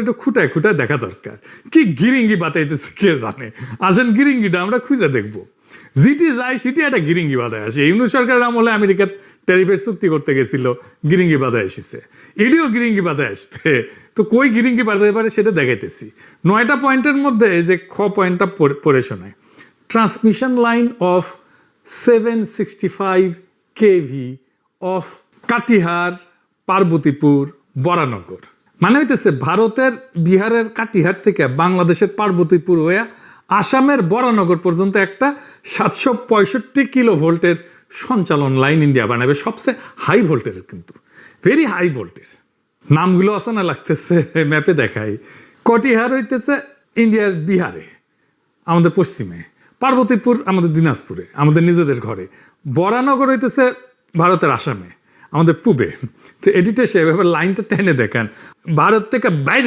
একটু খুঁটায় খুঁটায় দেখা দরকার, কি গিরিঙ্গি বাতাইতেছে কে জানে। আসেন গিরিঙ্গিটা আমরা খুঁজে দেখবো। যেটি যায় সেটি একটা গিরিঙ্গি বাধায় আসে। ইউনুস সরকারের আমলে আমেরিকা ট্যারিফের চুক্তি করতে গেছিল, গিরিঙ্গি বাধায় এসেছে, এটিও গিরিঙ্গি বাধায় আসবে। তো কই গিরিঙ্গি বাধাতে পারে সেটা দেখাইতেছি। 9টা পয়েন্টের মধ্যে যে খ পয়েন্টটা পড়ে শোনায়, transmission line of 765 kV of Katihar Parbatipur Baranagar. মানে হইতেছে ভারতের বিহারের কাটিহার থেকে বাংলাদেশের পার্বতীপুর হয়ে আসামের বরানগর পর্যন্ত একটা 765 কিলো ভোল্টের সঞ্চালন লাইন ইন্ডিয়া বানাবে, সবচেয়ে হাই ভোল্টের, কিন্তু ভেরি হাই ভোল্টেজ। নামগুলো আছে না, লাগতেছে ম্যাপে দেখাই। কটিহার হইতেছে ইন্ডিয়ার বিহারে, আমাদের পশ্চিমে, পার্বতীপুর আমাদের দিনাজপুরে, আমাদের নিজেদের ঘরে, বরানগর হইতেছে ভারতের আসামে, আমাদের পূবে। তো এডিটে সেভাবে লাইনটা টেনে দেখান, ভারত থেকে বাইরে